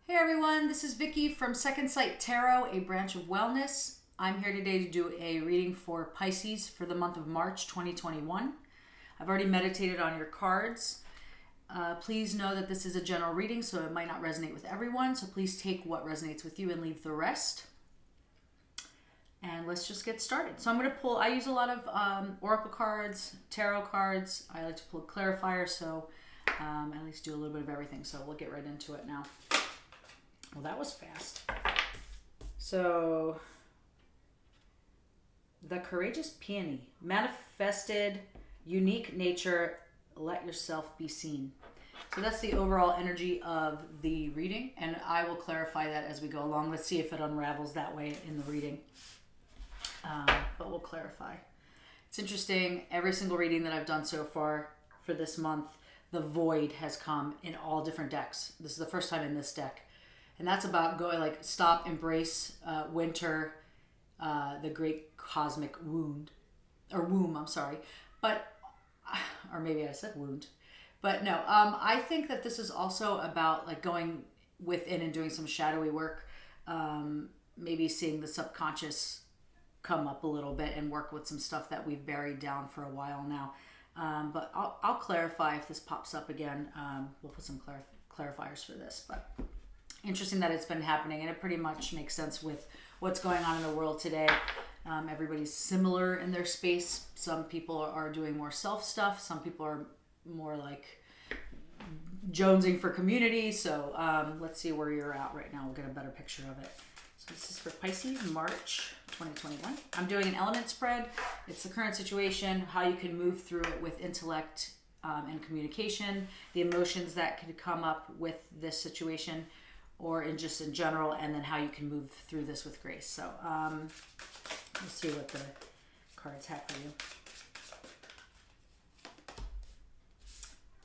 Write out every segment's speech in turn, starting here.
Hey everyone, this is Vicky from Second Sight Tarot, a branch of wellness. I'm here today to do a reading for Pisces for the month of March 2021. I've already meditated on your cards. Please know that this is a general reading, so it might not resonate with everyone. So please take what resonates with you and leave the rest. And let's just get started. So I'm going to pull, I use a lot of oracle cards, tarot cards. I like to pull a clarifier, so I at least do a little bit of everything. So we'll get right into it now. Well, that was fast. So, the courageous peony, manifested, unique nature, let yourself be seen. So that's the overall energy of the reading, and I will clarify that as we go along. Let's see if it unravels that way in the reading, but we'll clarify. It's interesting, every single reading that I've done so far for this month, the void has come in all different decks. This is the first time in this deck. And that's about going like stop, embrace, winter, the great cosmic wound, or womb, I'm sorry. But, or maybe I said wound. But no, I think that this is also about like going within and doing some shadowy work. Maybe seeing the subconscious come up a little bit and work with some stuff that we've buried down for a while now. But I'll clarify if this pops up again. We'll put some clarifiers for this, but interesting that it's been happening, and it pretty much makes sense with what's going on in the world today. Everybody's similar in their space. Some people are doing more self stuff. Some people are more like jonesing for community. So let's see where you're at right now. We'll get a better picture of it. So this is for Pisces, March 2021. I'm doing an element spread. It's the current situation, how you can move through it with intellect and communication, the emotions that could come up with this situation, or in just in general, and then how you can move through this with grace. So let's see what the cards have for you.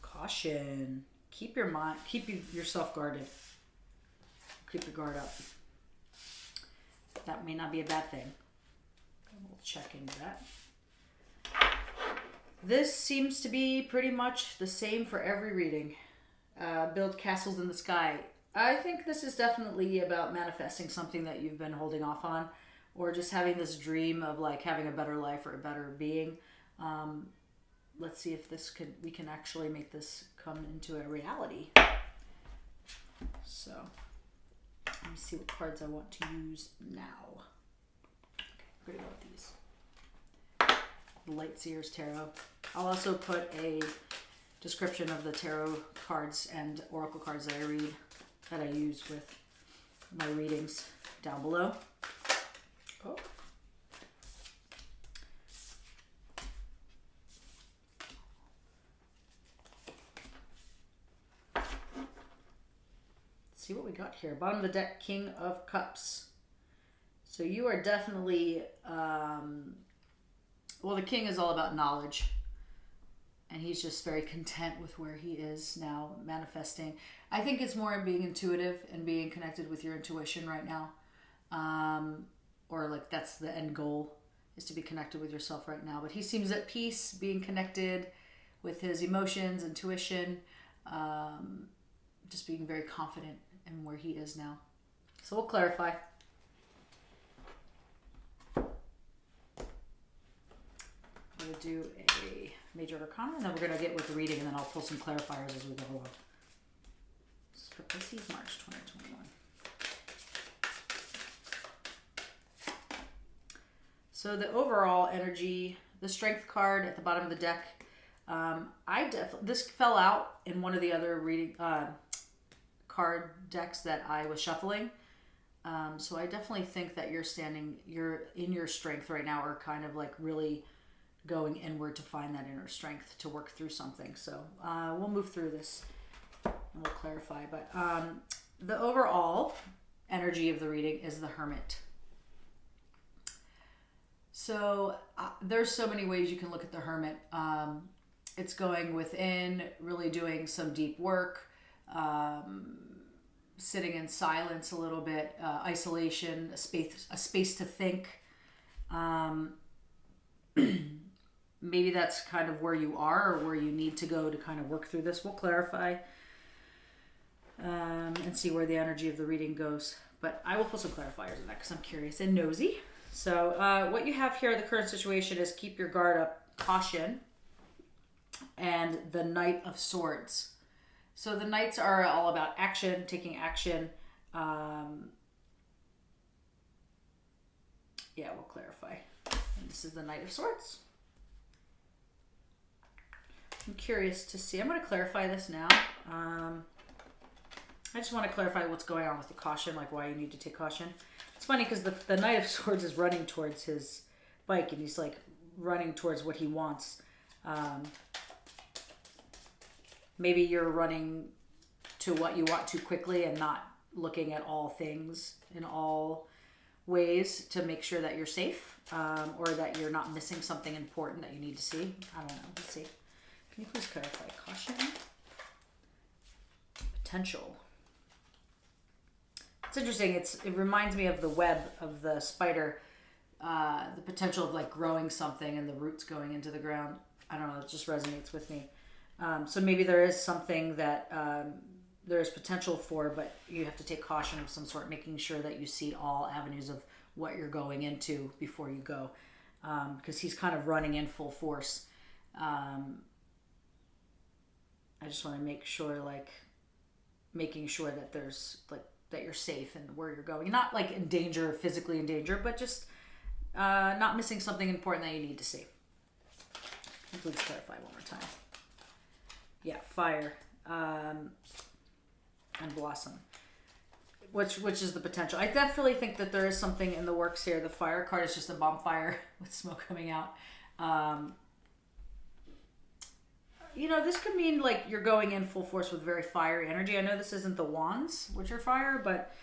Caution. Keep your mind, yourself guarded. Keep your guard up. That may not be a bad thing. We'll check into that. This seems to be pretty much the same for every reading. Build castles in the sky. I think this is definitely about manifesting something that you've been holding off on, or just having this dream of like having a better life or a better being. Let's see if we can actually make this come into a reality. So let me see what cards I want to use now. Okay, I'm gonna go with these. The Light SEER'S Tarot. I'll also put a description of the tarot cards and oracle cards that I read, that I use with my readings down below. Oh. Let's see what we got here. Bottom of the deck, King of Cups. So you are definitely, well, the King is all about knowledge. And he's just very content with where he is now, manifesting. I think it's more being intuitive and being connected with your intuition right now. Or like that's the end goal, is to be connected with yourself right now. But he seems at peace, being connected with his emotions, intuition, just being very confident in where he is now. So we'll clarify. I'm going to do a Major Arcana, and then we're going to get with the reading, and then I'll pull some clarifiers as we go along. This is for Pisces, March 2021. So the overall energy, the Strength card at the bottom of the deck, this fell out in one of the other reading card decks that I was shuffling. So I definitely think that you're in your strength right now, or kind of like really going inward to find that inner strength to work through something. So we'll move through this and we'll clarify. But the overall energy of the reading is the Hermit. So there's so many ways you can look at the Hermit. It's going within, really doing some deep work, sitting in silence a little bit, isolation, a space to think. Maybe that's kind of where you are, or where you need to go to kind of work through this. We'll clarify. and see where the energy of the reading goes. But I will put some clarifiers in that because I'm curious and nosy. So what you have here, the current situation is keep your guard up, caution, and the Knight of Swords. So the Knights are all about action, taking action. Yeah, we'll clarify. And this is the Knight of Swords. I'm curious to see. I'm going to clarify this now. I just want to clarify what's going on with the caution, like why you need to take caution. It's funny because the Knight of Swords is running towards his bike, and he's like running towards what he wants. Maybe you're running to what you want too quickly and not looking at all things in all ways to make sure that you're safe, or that you're not missing something important that you need to see. I don't know. Let's see. Can you please clarify caution? Potential. It's interesting. It reminds me of the web of the spider, the potential of like growing something and the roots going into the ground. I don't know. It just resonates with me. So maybe there is something that there is potential for, but you have to take caution of some sort, making sure that you see all avenues of what you're going into before you go, because he's kind of running in full force. I just want to make sure, like, making sure that there's like that you're safe and where you're going, not like in danger, physically in danger, but just not missing something important that you need to see. Please clarify one more time. Yeah, fire and blossom, which is the potential. I definitely think that there is something in the works here. The fire card is just a bonfire with smoke coming out. You know, this could mean like you're going in full force with very fiery energy. I know this isn't the wands, which are fire, but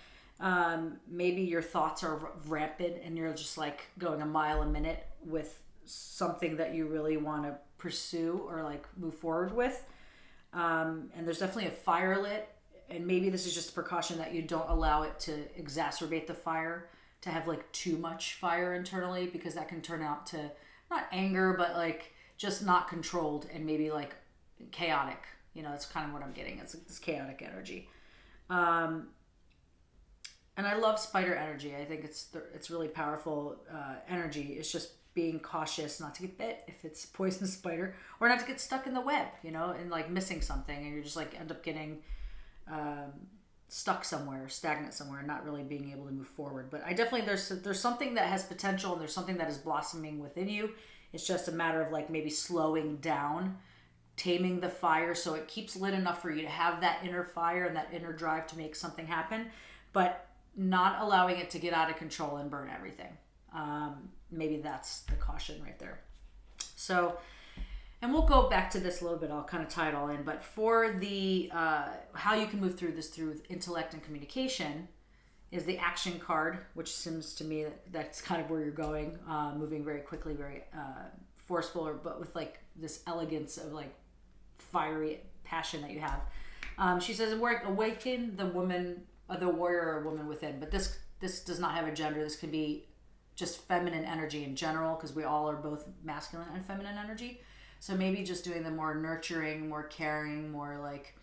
maybe your thoughts are rampant and you're just like going a mile a minute with something that you really want to pursue or like move forward with. And there's definitely a fire lit, and maybe this is just a precaution that you don't allow it to exacerbate the fire, to have like too much fire internally, because that can turn out to not anger, but like just not controlled and maybe like chaotic. You know, that's kind of what I'm getting. It's like this chaotic energy. And I love spider energy. I think it's really powerful energy. It's just being cautious not to get bit if it's poisonous spider, or not to get stuck in the web, you know, and like missing something, and you're just like end up getting stuck somewhere, stagnant somewhere, and not really being able to move forward. But I definitely, there's something that has potential, and there's something that is blossoming within you. It's just a matter of like maybe slowing down, taming the fire so it keeps lit enough for you to have that inner fire and that inner drive to make something happen, but not allowing it to get out of control and burn everything. Maybe that's the caution right there. So, and we'll go back to this a little bit. I'll kind of tie it all in. But for the how you can move through this through intellect and communication is the action card, which seems to me that's kind of where you're going, moving very quickly, very forceful, but with like this elegance of like fiery passion that you have. She says, awaken the woman, the warrior or woman within. But this does not have a gender. This can be just feminine energy in general, because we all are both masculine and feminine energy. So maybe just doing the more nurturing, more caring, more like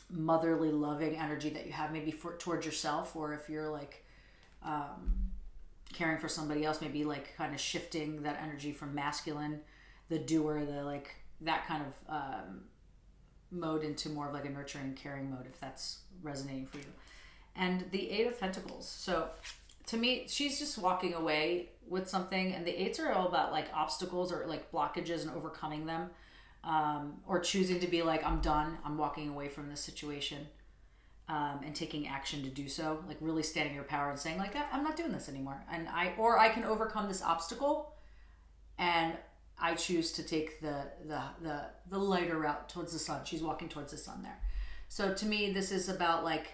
motherly, loving energy that you have maybe towards yourself, or if you're like caring for somebody else, maybe like kind of shifting that energy from masculine, the doer, the like that kind of mode, into more of like a nurturing, caring mode, if that's resonating for you. And the Eight of Pentacles. So to me, she's just walking away with something, and the eights are all about like obstacles or like blockages and overcoming them, or choosing to be like, I'm done, I'm walking away from this situation, and taking action to do so, like really standing your power and saying like, I'm not doing this anymore, and I can overcome this obstacle, and I choose to take the lighter route towards the sun. She's walking towards the sun there. So to me, this is about like,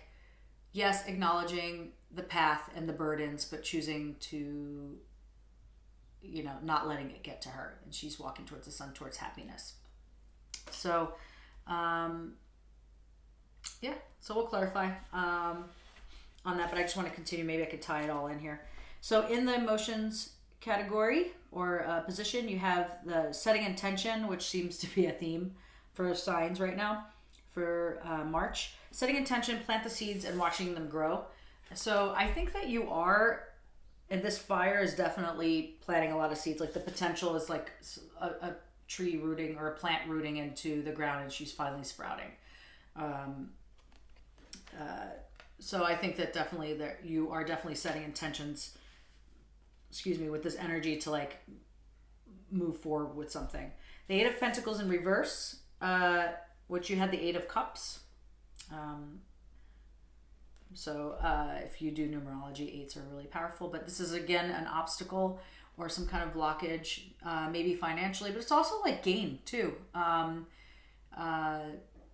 yes, acknowledging the path and the burdens, but choosing to, you know, not letting it get to her. And she's walking towards the sun, towards happiness. So, yeah, so we'll clarify on that, but I just want to continue. Maybe I could tie it all in here. So in the emotions category or position, you have the setting intention, which seems to be a theme for signs right now. for March. Setting intention, plant the seeds, and watching them grow. So I think that you are, and this fire is definitely planting a lot of seeds. Like the potential is like a tree rooting or a plant rooting into the ground, and she's finally sprouting. So I think that definitely that you are definitely setting intentions, with this energy to like move forward with something. The Eight of Pentacles in reverse, which you had the Eight of Cups. So if you do numerology, eights are really powerful, but this is again an obstacle or some kind of blockage, maybe financially, but it's also like gain too.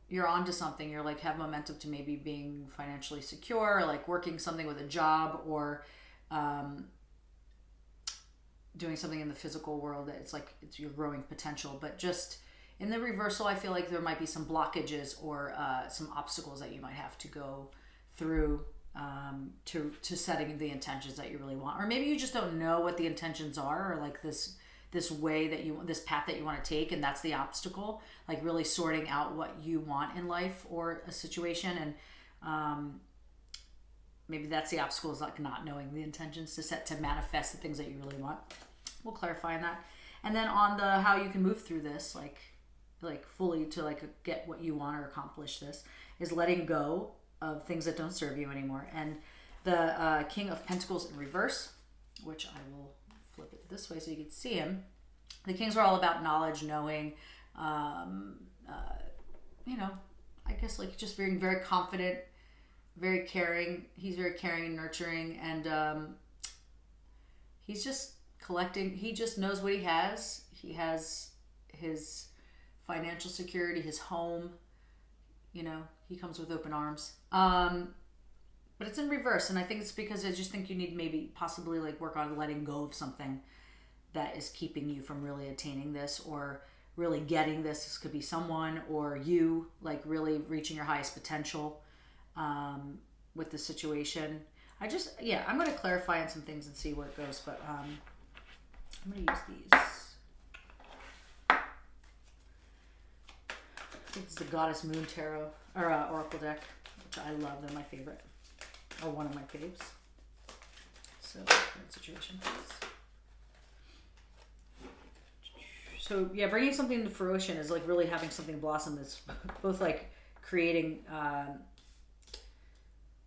You're onto something. You're like have momentum to maybe being financially secure, or like working something with a job, or doing something in the physical world that it's your growing potential. But just in the reversal, I feel like there might be some blockages or some obstacles that you might have to go through to setting the intentions that you really want, or maybe you just don't know what the intentions are, or like this way that this path that you want to take, and that's the obstacle, like really sorting out what you want in life or a situation. And maybe that's the obstacle, is like not knowing the intentions to manifest the things that you really want. We'll clarify on that. And then on the how you can move through this, like fully to like get what you want or accomplish, this is letting go of things that don't serve you anymore. And the King of Pentacles in reverse, which I will flip it this way so you can see him. The Kings are all about knowledge, knowing, I guess like just being very confident, very caring. He's very caring and nurturing, and he's just collecting. He just knows what he has. He has his financial security, his home. He comes with open arms. But it's in reverse, and I think it's because I just think you need maybe possibly like work on letting go of something that is keeping you from really attaining this, or really getting this. This could be someone or you, like really reaching your highest potential with the situation. I'm going to clarify on some things and see where it goes, but I'm going to use these. I think it's the Goddess Moon Tarot, or Oracle deck, which I love. They're my favorite. Or one of my faves. So, current situation, please. So, yeah, bringing something to fruition is like really having something blossom. That's both like creating.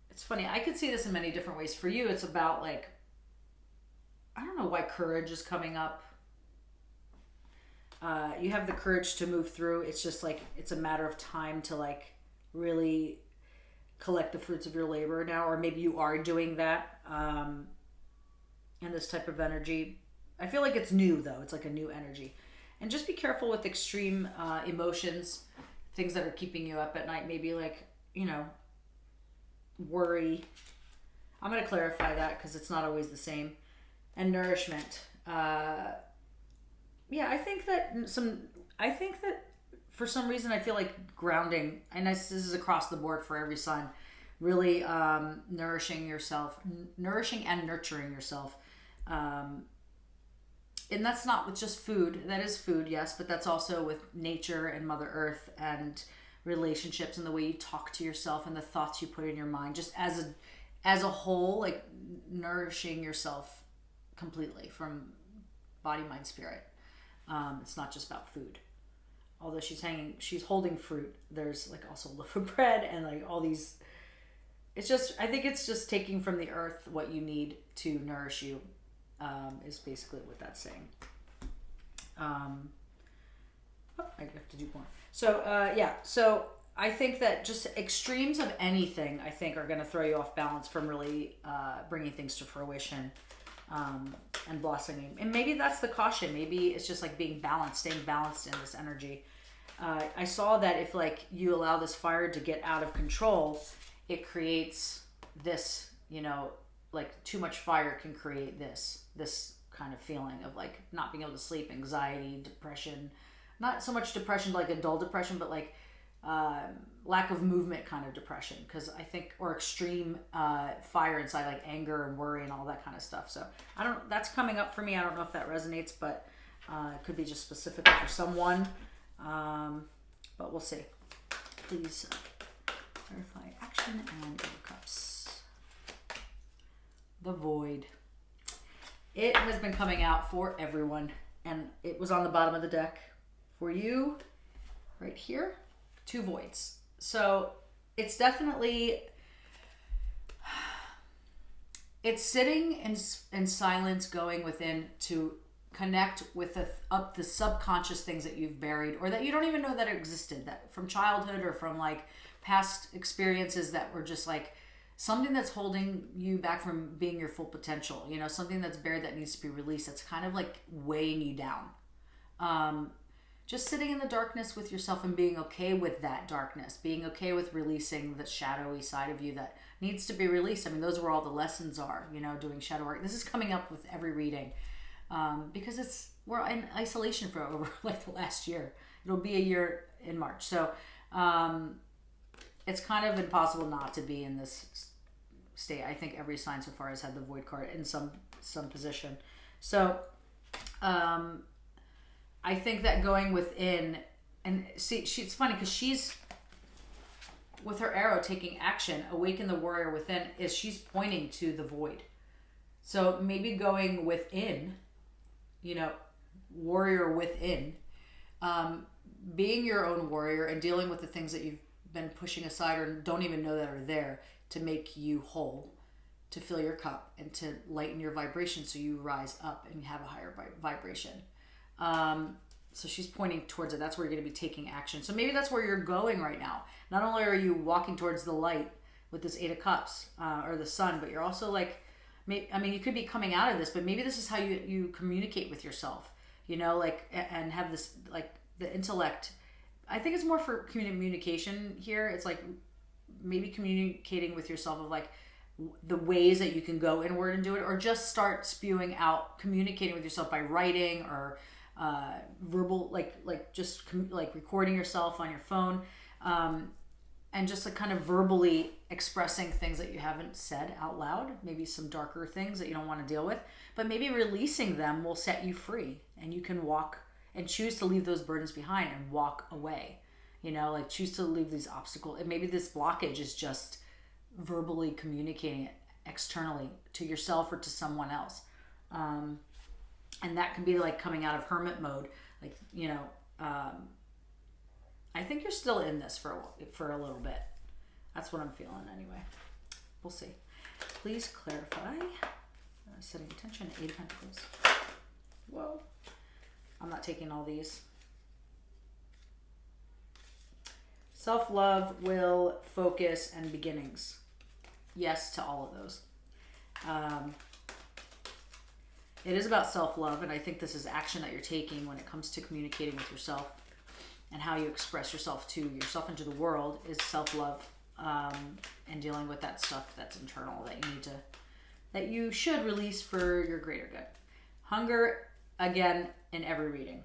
It's funny. I could see this in many different ways. For you, it's about like, I don't know why courage is coming up. You have the courage to move through. It's just like it's a matter of time to like really collect the fruits of your labor now, or maybe you are doing that. And this type of energy, I feel like it's new though. It's like a new energy, and just be careful with extreme emotions, things that are keeping you up at night. Maybe like worry. I'm going to clarify that because it's not always the same. And nourishment. I think that for some reason I feel like grounding, and this is across the board for every sign, really nourishing and nurturing yourself. And that's not with just food. That is food, yes, but that's also with nature and Mother Earth and relationships and the way you talk to yourself and the thoughts you put in your mind, just as a whole, like nourishing yourself completely from body, mind, spirit. It's not just about food. Although she's holding fruit, there's like also a loaf of bread and like all these. I think it's just taking from the earth what you need to nourish you, is basically what that's saying. I have to do more. So I think that just extremes of anything, I think, are going to throw you off balance from really bringing things to fruition. And blossoming, and maybe that's the caution. Maybe it's just like being balanced, staying balanced in this energy. I saw that if like you allow this fire to get out of control, it creates this, like too much fire can create this kind of feeling of like not being able to sleep, anxiety, depression. Not so much depression like a dull depression, but like lack of movement kind of depression, because I think, or extreme fire inside, like anger and worry and all that kind of stuff. So that's coming up for me. I don't know if that resonates, but it could be just specific for someone, but we'll see. Please clarify action and Eight of Cups. The Void. It has been coming out for everyone, and it was on the bottom of the deck for you right here. 2 voids. So it's definitely, it's sitting in silence, going within to connect with the subconscious things that you've buried or that you don't even know that existed, that from childhood or from like past experiences that were just like something that's holding you back from being your full potential, you know, something that's buried that needs to be released, that's kind of like weighing you down. Just sitting in the darkness with yourself and being okay with that darkness, being okay with releasing the shadowy side of you that needs to be released. I mean, those are where all the lessons are, you know, doing shadow work. This is coming up with every reading because we're in isolation for over like the last year. It'll be a year in March. So it's kind of impossible not to be in this state. I think every sign so far has had the Void card in some position. So I think that going within, and see, it's funny because she's, with her arrow taking action, awaken the warrior within, is she's pointing to the void. So maybe going within, you know, warrior within, being your own warrior and dealing with the things that you've been pushing aside or don't even know that are there to make you whole, to fill your cup and to lighten your vibration so you rise up and have a higher vibration. So she's pointing towards it. That's where you're going to be taking action. So maybe that's where you're going right now. Not only are you walking towards the light with this Eight of Cups or the sun, but you're also like, I mean, you could be coming out of this, but maybe this is how you communicate with yourself, you know, like, and have this, like the intellect. I think it's more for communication here. It's like maybe communicating with yourself of like the ways that you can go inward and do it, or just start spewing out, communicating with yourself by writing or verbal, like just like recording yourself on your phone, and just like kind of verbally expressing things that you haven't said out loud, maybe some darker things that you don't want to deal with, but maybe releasing them will set you free and you can walk and choose to leave those burdens behind and walk away, you know, like choose to leave these obstacles. And maybe this blockage is just verbally communicating it externally to yourself or to someone else. And that can be like coming out of hermit mode, like, you know, I think you're still in this for a little bit. That's what I'm feeling anyway. We'll see. Please clarify. Setting intention, 8 of Pentacles. Whoa. I'm not taking all these. Self-love, will, focus, and beginnings. Yes to all of those. It is about self-love, and I think this is action that you're taking when it comes to communicating with yourself and how you express yourself to yourself and to the world is self-love, and dealing with that stuff that's internal that you should release for your greater good. Hunger, again, in every reading.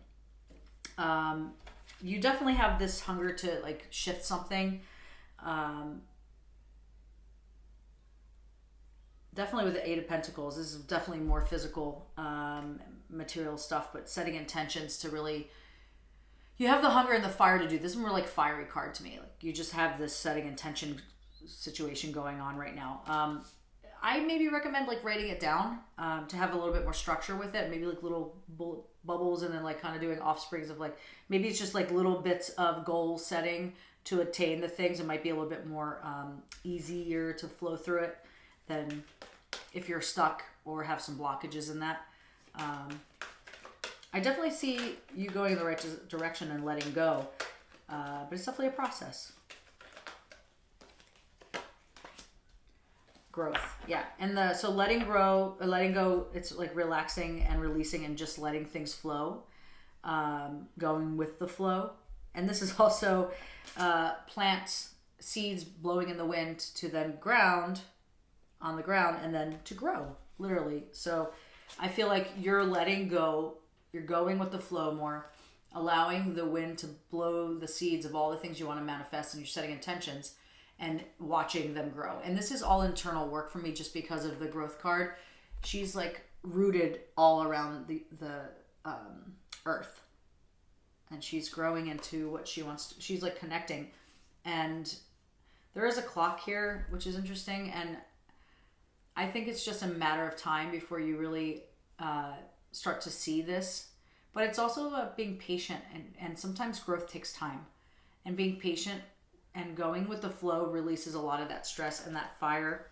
You definitely have this hunger to like shift something. Definitely with the 8 of Pentacles, this is definitely more physical, material stuff, but setting intentions to really, you have the hunger and the fire to do. This is more like fiery card to me. Like you just have this setting intention situation going on right now. I maybe recommend like writing it down to have a little bit more structure with it. Maybe like little bubbles and then like kind of doing offsprings of like, maybe it's just like little bits of goal setting to attain the things. It might be a little bit more easier to flow through it than if you're stuck or have some blockages in that. I definitely see you going in the right direction and letting go, but it's definitely a process. Growth, yeah, and so letting go, it's like relaxing and releasing and just letting things flow, going with the flow. And this is also plant seeds blowing in the wind to then ground on the ground and then to grow, literally. So I feel like you're letting go, you're going with the flow more, allowing the wind to blow the seeds of all the things you want to manifest, and you're setting intentions and watching them grow. And this is all internal work for me just because of the growth card. She's like rooted all around the earth, and she's growing into what she wants to, she's like connecting And there is a clock here, which is interesting. And I think it's just a matter of time before you really start to see this. But it's also about being patient, and sometimes growth takes time. And being patient and going with the flow releases a lot of that stress and that fire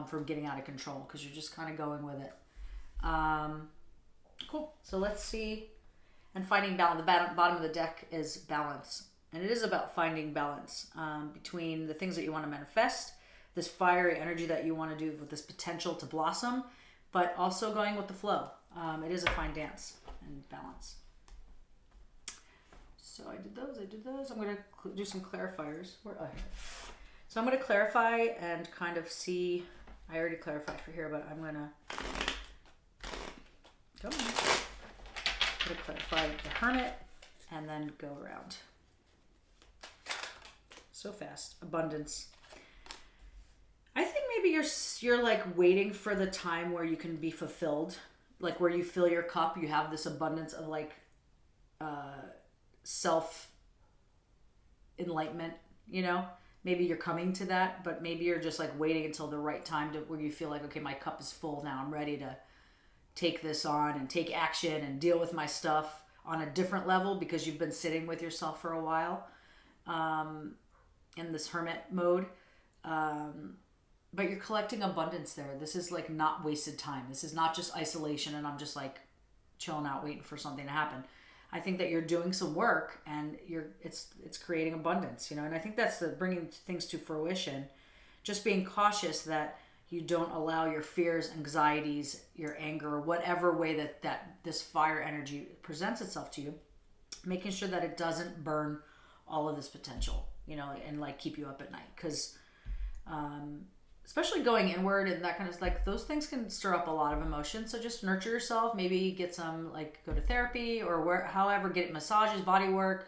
from getting out of control, because you're just kind of going with it. Cool. So let's see. And finding balance. The bottom of the deck is balance. And it is about finding balance between the things that you want to manifest, this fiery energy that you want to do with this potential to blossom, but also going with the flow. It is a fine dance and balance. So I did those. I'm going to do some clarifiers. So I'm going to clarify and kind of see. I already clarified for here, but I'm going to go on. I'm going to clarify the Hermit and then go around. So fast. Abundance. I think maybe you're like waiting for the time where you can be fulfilled, like where you fill your cup. You have this abundance of like self enlightenment. Maybe you're coming to that, but maybe you're just like waiting until the right time to where you feel like, okay, my cup is full now. I'm ready to take this on and take action and deal with my stuff on a different level, because you've been sitting with yourself for a while in this hermit mode. But you're collecting abundance there. This is like not wasted time. This is not just isolation and I'm just like chilling out waiting for something to happen. I think that you're doing some work and it's creating abundance, and I think that's the bringing things to fruition. Just being cautious that you don't allow your fears, anxieties, your anger, whatever way that this fire energy presents itself to you, making sure that it doesn't burn all of this potential, and like keep you up at night. Because especially going inward and that kind of like those things can stir up a lot of emotion. So just nurture yourself, maybe get some like go to therapy or however, get massages, body work,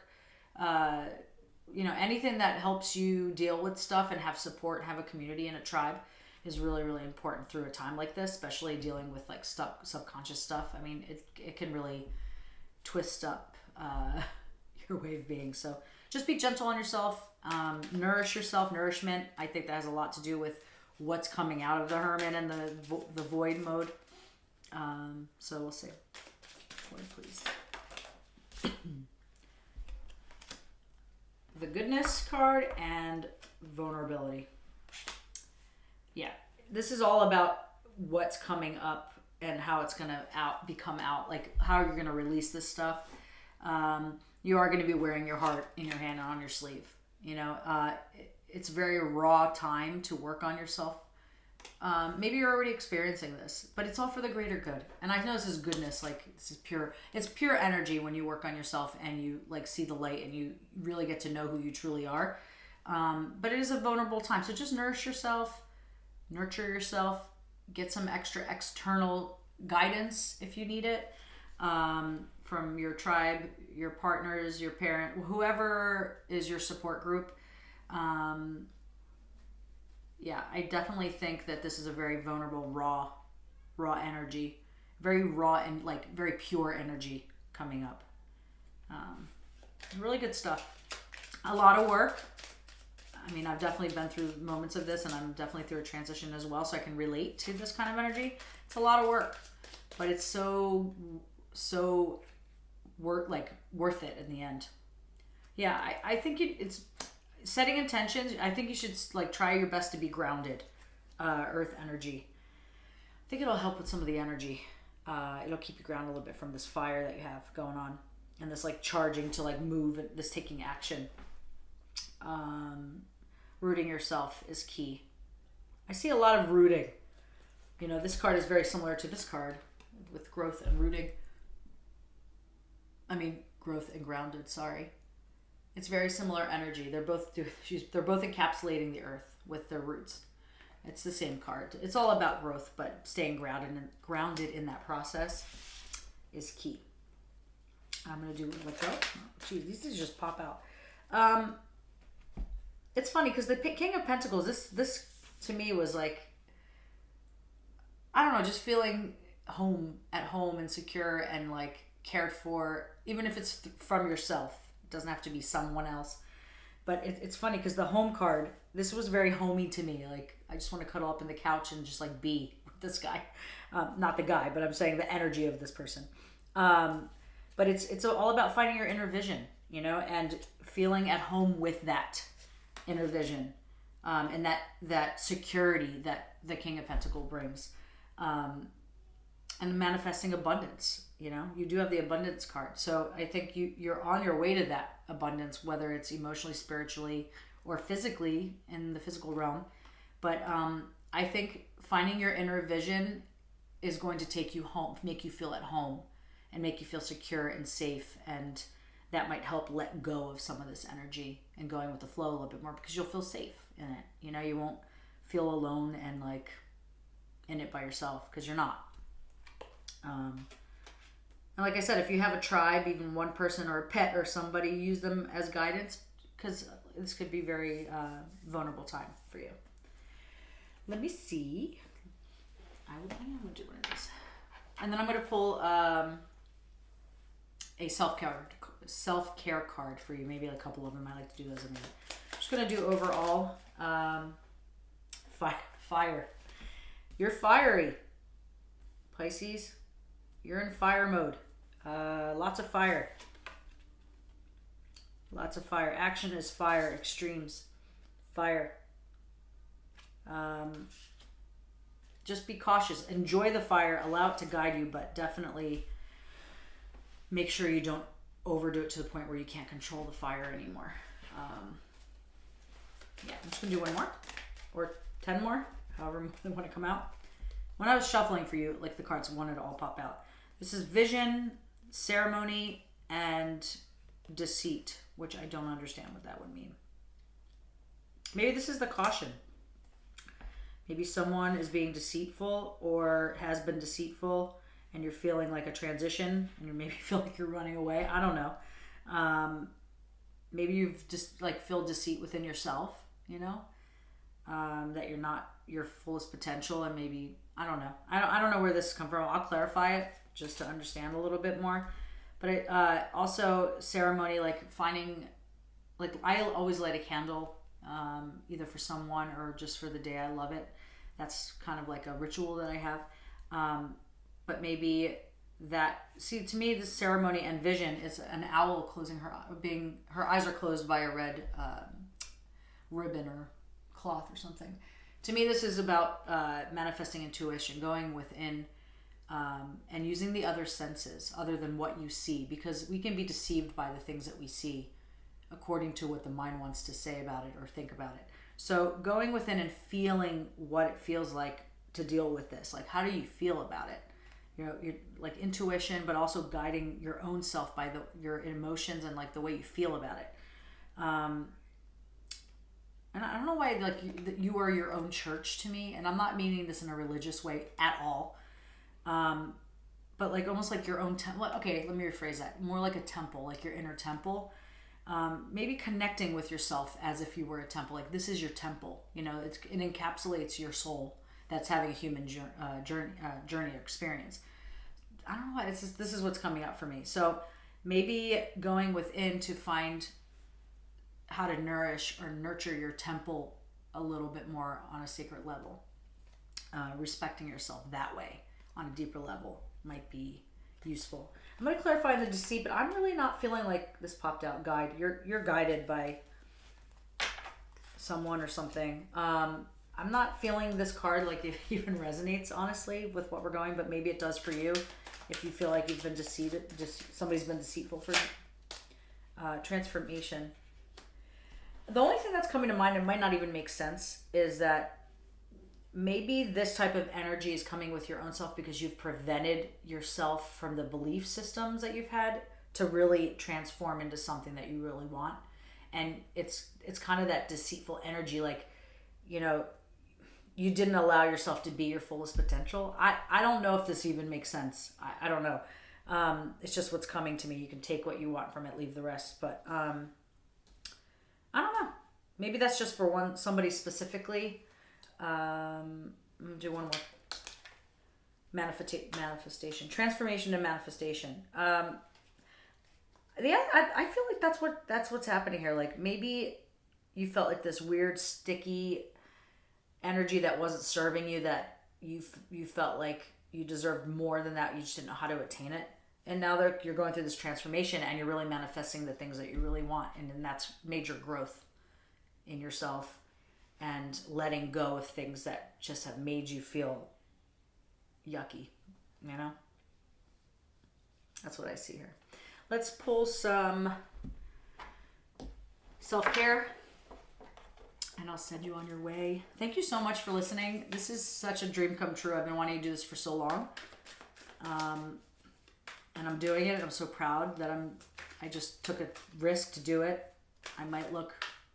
anything that helps you deal with stuff and have support, have a community and a tribe is really, really important through a time like this, especially dealing with like subconscious stuff. I mean, it can really twist up your way of being. So just be gentle on yourself, nourish yourself. Nourishment, I think that has a lot to do with what's coming out of the Hermit and the void mode. So we'll see. Void, please. The goodness card and vulnerability. Yeah, this is all about what's coming up and how it's going to become out, like how you're going to release this stuff. You are going to be wearing your heart in your hand and on your sleeve. It's a very raw time to work on yourself. Maybe you're already experiencing this, but it's all for the greater good. And I know this is goodness, like this is it's pure energy when you work on yourself and you like see the light and you really get to know who you truly are. But it is a vulnerable time. So just nourish yourself, nurture yourself, get some extra external guidance if you need it, from your tribe, your partners, your parent, whoever is your support group. Yeah, I definitely think that this is a very vulnerable, raw energy, very raw and like very pure energy coming up. Really good stuff. A lot of work. I mean, I've definitely been through moments of this and I'm definitely through a transition as well. So I can relate to this kind of energy. It's a lot of work, but it's so worth it in the end. Yeah, I think it's setting intentions. I think you should like try your best to be grounded, earth energy. I think it'll help with some of the energy. It'll keep you grounded a little bit from this fire that you have going on and this like charging to like move, this taking action. Rooting yourself is key. I see a lot of rooting. This card is very similar to this card with growth and rooting. I mean, growth and grounded, sorry. It's very similar energy. They're both encapsulating the earth with their roots. It's the same card. It's all about growth, but staying grounded in that process is key. I'm going to do let go. Geez, these just pop out. It's funny because the King of Pentacles, this to me was like, I don't know, just feeling at home and secure and like cared for, even if it's from yourself. It doesn't have to be someone else. But it's funny because the home card, this was very homey to me. Like, I just want to cuddle up in the couch and just like be with this guy. Not the guy, but I'm saying the energy of this person. But it's all about finding your inner vision, you know, and feeling at home with that inner vision, and that security that the King of Pentacles brings, and manifesting abundance. You know, you do have the abundance card, so I think you're on your way to that abundance, whether it's emotionally, spiritually, or physically in the physical realm. But I think finding your inner vision is going to take you home, make you feel at home, and make you feel secure and safe, and that might help let go of some of this energy and going with the flow a little bit more, because you'll feel safe in it. You know, you won't feel alone and like in it by yourself, because you're not. And like I said, if you have a tribe, even one person or a pet or somebody, use them as guidance, because this could be very vulnerable time for you. Let me see. I'm going to do one of these. And then I'm going to pull a self-care card for you. Maybe a couple of them. I like to do those in there. I'm just going to do overall fire. You're fiery. Pisces, you're in fire mode. Lots of fire. Lots of fire. Action is fire. Extremes. Fire. Just be cautious. Enjoy the fire. Allow it to guide you, but definitely make sure you don't overdo it to the point where you can't control the fire anymore. Yeah, I'm just going to do one more. Or 10 more. However they want to come out. When I was shuffling for you, like the cards wanted to all pop out. This is vision, ceremony, and deceit, which I don't understand what that would mean. Maybe this is the caution. Maybe someone is being deceitful or has been deceitful, and you're feeling like a transition, and you maybe feel like you're running away. I don't know. Maybe you've just like feel deceit within yourself, you know, that you're not your fullest potential, and maybe I don't know. I don't know where this comes from. I'll clarify it just to understand a little bit more. But it, also ceremony, like finding, like I always light a candle, either for someone or just for the day. I love it. That's kind of like a ritual that I have. But maybe that, see, to me, this ceremony and vision is an owl closing her eyes are closed by a red ribbon or cloth or something. To me, this is about manifesting intuition, going within, and using the other senses other than what you see, because we can be deceived by the things that we see according to what the mind wants to say about it or think about it. So going within and feeling what it feels like to deal with this. Like, how do you feel about it? You know, you're like intuition, but also guiding your own self by your emotions and like the way you feel about it. And I don't know why, like, you are your own church to me. And I'm not meaning this in a religious way at all. But like almost like your own temple. Okay, let me rephrase that. More like a temple, like your inner temple. Maybe connecting with yourself as if you were a temple. Like, this is your temple. You know, it encapsulates your soul that's having a human journey experience. I don't know why. This is what's coming up for me. So maybe going within to find how to nourish or nurture your temple a little bit more on a sacred level. Respecting yourself that way on a deeper level might be useful. I'm going to clarify the deceit, but I'm really not feeling like this popped out guide. You're guided by someone or something. I'm not feeling this card like it even resonates, honestly, with what we're going, but maybe it does for you if you feel like you've been deceived. Somebody's been deceitful for you. Transformation. The only thing that's coming to mind, it might not even make sense, is that maybe this type of energy is coming with your own self because you've prevented yourself from the belief systems that you've had to really transform into something that you really want. And it's kind of that deceitful energy, like, you know, you didn't allow yourself to be your fullest potential. I don't know if this even makes sense. I don't know. It's just what's coming to me. You can take what you want from it, leave the rest. But I don't know. Maybe that's just for somebody specifically. I'm gonna do one more. Manifestation, transformation, and manifestation. Yeah, I feel like that's what's happening here. Like, maybe you felt like this weird sticky energy that wasn't serving you, that you felt like you deserved more than that. You just didn't know how to attain it. And now that you're going through this transformation and you're really manifesting the things that you really want. And then that's major growth in yourself and letting go of things that just have made you feel yucky, you know? That's what I see here. Let's pull some self-care and I'll send you on your way. Thank you so much for listening. This is such a dream come true. I've been wanting to do this for so long. And I'm doing it. I'm so proud that I just took a risk to do it. I might look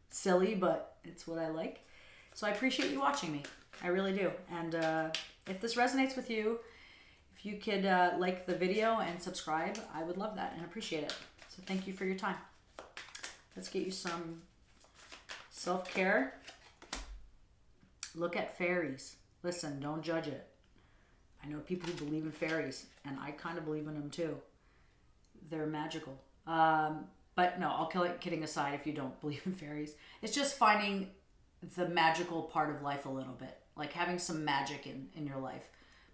silly, but it's what I like. So I appreciate you watching me. I really do. And if this resonates with you, if you could like the video and subscribe, I would love that and appreciate it. So thank you for your time. Let's get you some self-care. Look at fairies. Listen, don't judge it. I know people who believe in fairies, and I kind of believe in them too. They're magical. But no, all kidding aside, if you don't believe in fairies, it's just finding the magical part of life a little bit. Like having some magic in your life.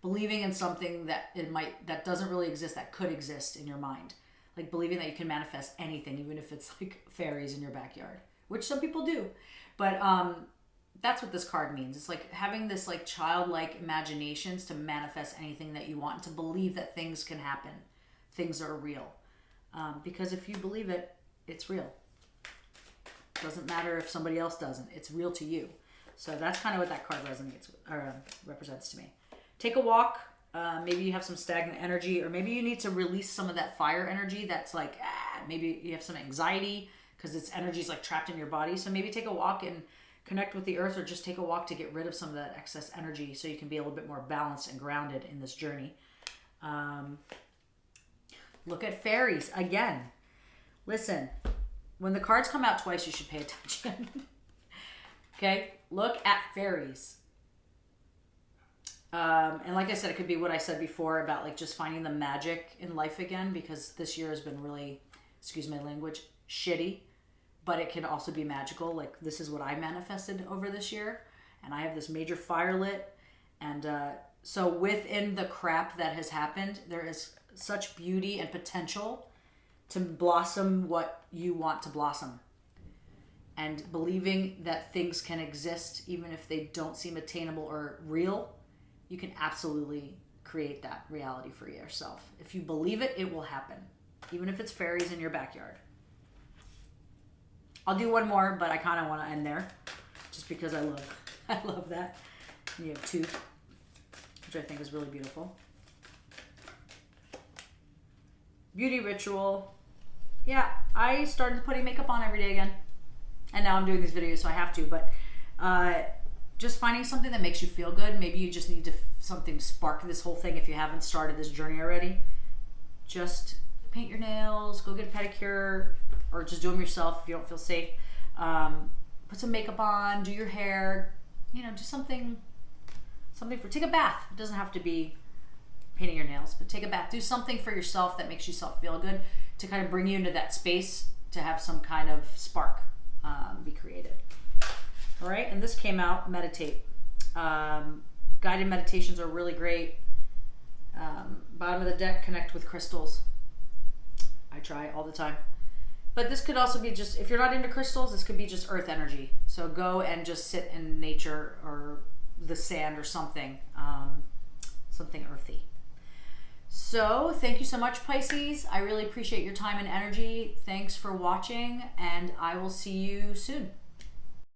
Believing in something that doesn't really exist, that could exist in your mind. Like believing that you can manifest anything, even if it's like fairies in your backyard, which some people do. But that's what this card means. It's like having this like childlike imaginations to manifest anything that you want, and to believe that things can happen. Things are real. Because if you believe it, it's real. Doesn't matter if somebody else doesn't. It's real to you. So that's kind of what that card resonates with, or represents to me. Take a walk. Maybe you have some stagnant energy, or maybe you need to release some of that fire energy that's like, maybe you have some anxiety because its energy is like trapped in your body. So maybe take a walk and connect with the earth, or just take a walk to get rid of some of that excess energy so you can be a little bit more balanced and grounded in this journey. Look at fairies again. Listen, when the cards come out twice, you should pay attention. Okay, look at fairies. And like I said, it could be what I said before about like just finding the magic in life again, because this year has been really, excuse my language, shitty, but it can also be magical. Like this is what I manifested over this year, and I have this major fire lit. And so within the crap that has happened, there is such beauty and potential to blossom what you want to blossom. And believing that things can exist even if they don't seem attainable or real, you can absolutely create that reality for yourself. If you believe it, it will happen. Even if it's fairies in your backyard. I'll do one more, but I kind of want to end there. Just because I love that. And you have two, which I think is really beautiful. Beauty ritual. Yeah, I started putting makeup on every day again. And now I'm doing these videos, so I have to. But just finding something that makes you feel good. Maybe you just need something to spark this whole thing if you haven't started this journey already. Just paint your nails, go get a pedicure, or just do them yourself if you don't feel safe. Put some makeup on, do your hair, you know, do something take a bath. It doesn't have to be painting your nails, but take a bath. Do something for yourself that makes yourself feel good, to kind of bring you into that space to have some kind of spark be created. All right, and this came out, meditate. Guided meditations are really great. Bottom of the deck, connect with crystals. I try all the time. But this could also be just, if you're not into crystals, this could be just earth energy. So go and just sit in nature or the sand or something, something earthy. So thank you so much, Pisces. I really appreciate your time and energy. Thanks for watching, and I will see you soon.